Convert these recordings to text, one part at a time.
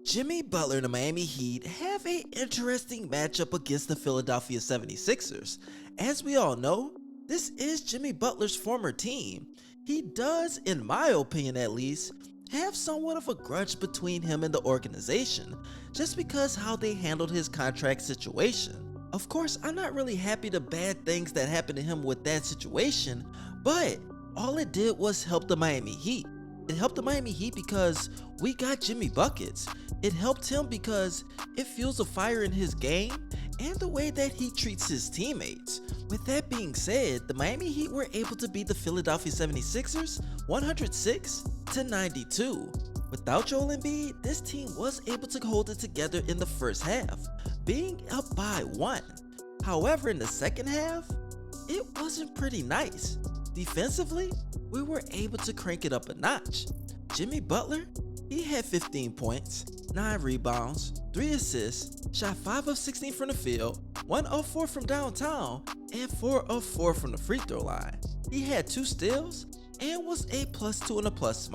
Jimmy Butler and the Miami Heat have an interesting matchup against the Philadelphia 76ers. As we all know, this is Jimmy Butler's former team. He does, in my opinion at least, have somewhat of a grudge between him and the organization, just because how they handled his contract situation. Of course, I'm not really happy the bad things that happened to him with that situation, but all it did was help the Miami Heat. It helped the Miami Heat because we got Jimmy Buckets. It helped him because it fuels a fire in his game and the way that he treats his teammates. With that being said, the Miami Heat were able to beat the Philadelphia 76ers 106-92. Without Joel Embiid, this team was able to hold it together in the first half, being up by 1. However, in the second half, it wasn't pretty nice. Defensively, we were able to crank it up a notch. Jimmy Butler, he had 15 points, 9 rebounds, 3 assists, shot 5 of 16 from the field, 1 of 4 from downtown, and 4 of 4 from the free throw line. He had 2 steals and was a +2 and a +-.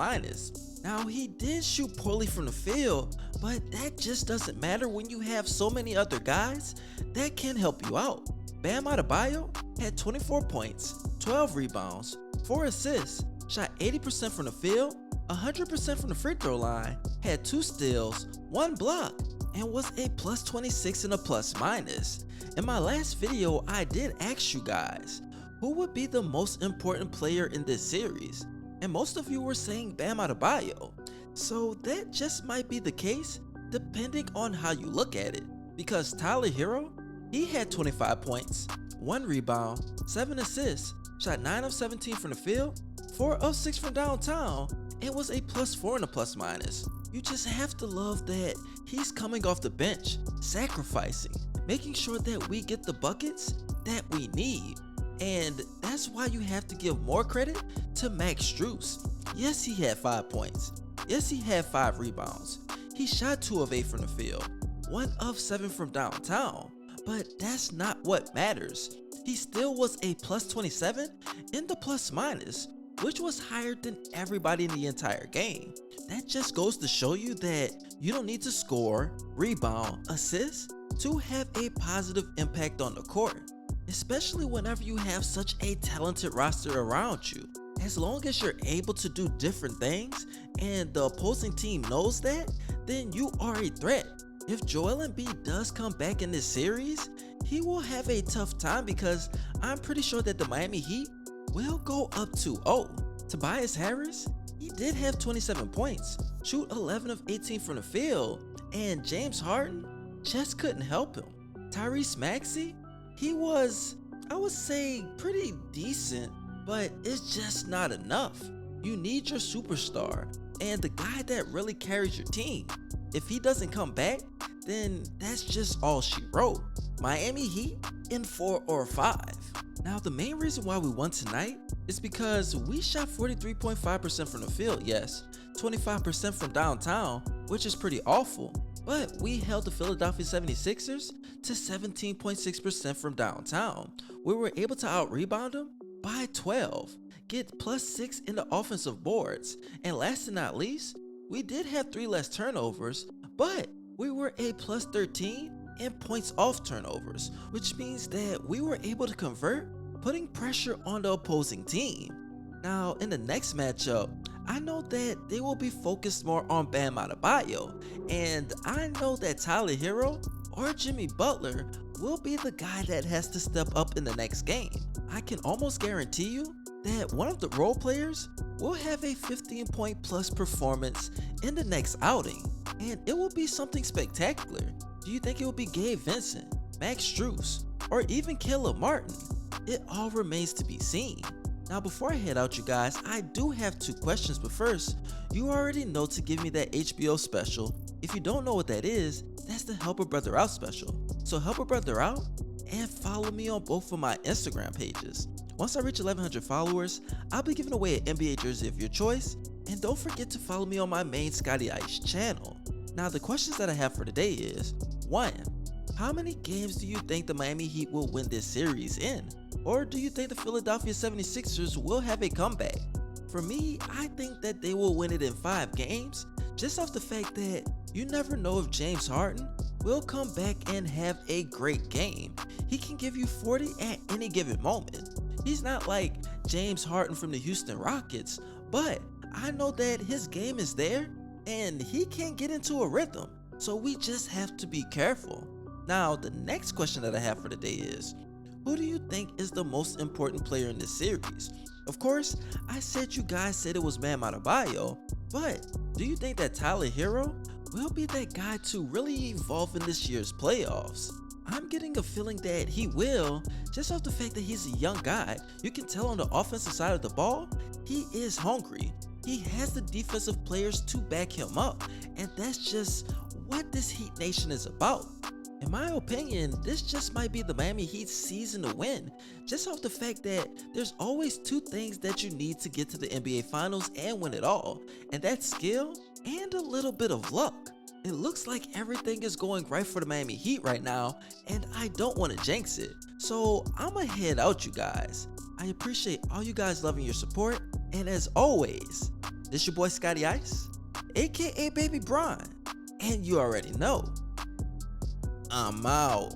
Now, he did shoot poorly from the field, but that just doesn't matter when you have so many other guys that can help you out. Bam Adebayo had 24 points, 12 rebounds, 4 assists, shot 80% from the field, 100% from the free throw line, had 2 steals, 1 block, and was a +26 and a +-. In my last video, I did ask you guys, who would be the most important player in this series? And most of you were saying Bam Adebayo. So that just might be the case depending on how you look at it. Because Tyler Herro, he had 25 points, 1 rebound, 7 assists, shot 9 of 17 from the field, 4 of 6 from downtown, and was a +4 and a +-. You just have to love that he's coming off the bench, sacrificing, making sure that we get the buckets that we need. And that's why you have to give more credit to Max Strus. Yes, he had 5 points. Yes, he had 5 rebounds. He shot 2 of 8 from the field, 1 of 7 from downtown. But that's not what matters. He still was a +27 in the +-, which was higher than everybody in the entire game. That just goes to show you that you don't need to score, rebound, assist to have a positive impact on the court, especially whenever you have such a talented roster around you. As long as you're able to do different things and the opposing team knows that, then you are a threat. If Joel Embiid does come back in this series, he will have a tough time because I'm pretty sure that the Miami Heat will go up 2-0. Tobias Harris, he did have 27 points, shoot 11 of 18 from the field, and James Harden just couldn't help him. Tyrese Maxey, he was, I would say, pretty decent, but it's just not enough. You need your superstar and the guy that really carries your team. If he doesn't come back, then that's just all she wrote. Miami Heat in 4 or 5. Now, the main reason why we won tonight is because we shot 43.5% from the field, yes, 25% from downtown, which is pretty awful, but we held the Philadelphia 76ers to 17.6% from downtown. We were able to out-rebound them by 12, get +6 in the offensive boards, and last and not least, we did have 3 less turnovers, but we were a +13 in points off turnovers, which means that we were able to convert, putting pressure on the opposing team. Now, in the next matchup, I know that they will be focused more on Bam Adebayo, and I know that Tyler Herro or Jimmy Butler will be the guy that has to step up in the next game. I can almost guarantee you that one of the role players will have a 15-point+ performance in the next outing, and it will be something spectacular. Do you think it will be Gabe Vincent, Max Strus, or even Caleb Martin? It all remains to be seen. Now, before I head out, you guys, I do have 2 questions, but first, you already know to give me that HBO special. If you don't know what that is, that's the Help a Brother Out special. So help a brother out and follow me on both of my Instagram pages. Once I reach 1,100 followers, I'll be giving away an NBA jersey of your choice, and don't forget to follow me on my main ScottyIce channel. Now, the questions that I have for today is, 1. How many games do you think the Miami Heat will win this series in? Or do you think the Philadelphia 76ers will have a comeback? For me, I think that they will win it in 5 games, just off the fact that You never know if James Harden will come back and have a great game. He can give you 40 at any given moment. He's not like James Harden from the Houston Rockets, but I know that his game is there and he can get into a rhythm, so we just have to be careful. Now, the next question that I have for today is, who do you think is the most important player in this series? Of course, I said you guys said it was Bam Adebayo, but do you think that Tyler Herro will be that guy to really evolve in this year's playoffs? I'm getting a feeling that he will, just off the fact that he's a young guy. You can tell on the offensive side of the ball, he is hungry. He has the defensive players to back him up, and that's just what this Heat Nation is about. In my opinion, this just might be the Miami Heat's season to win, just off the fact that there's always two things that you need to get to the NBA Finals and win it all, and that's skill and a little bit of luck. It looks like everything is going right for the Miami Heat right now, and I don't want to jinx it, so I'ma head out, you guys. I appreciate all you guys loving your support, and as always, this your boy ScottyIce, aka Baby Bron, and you already know, I'm out.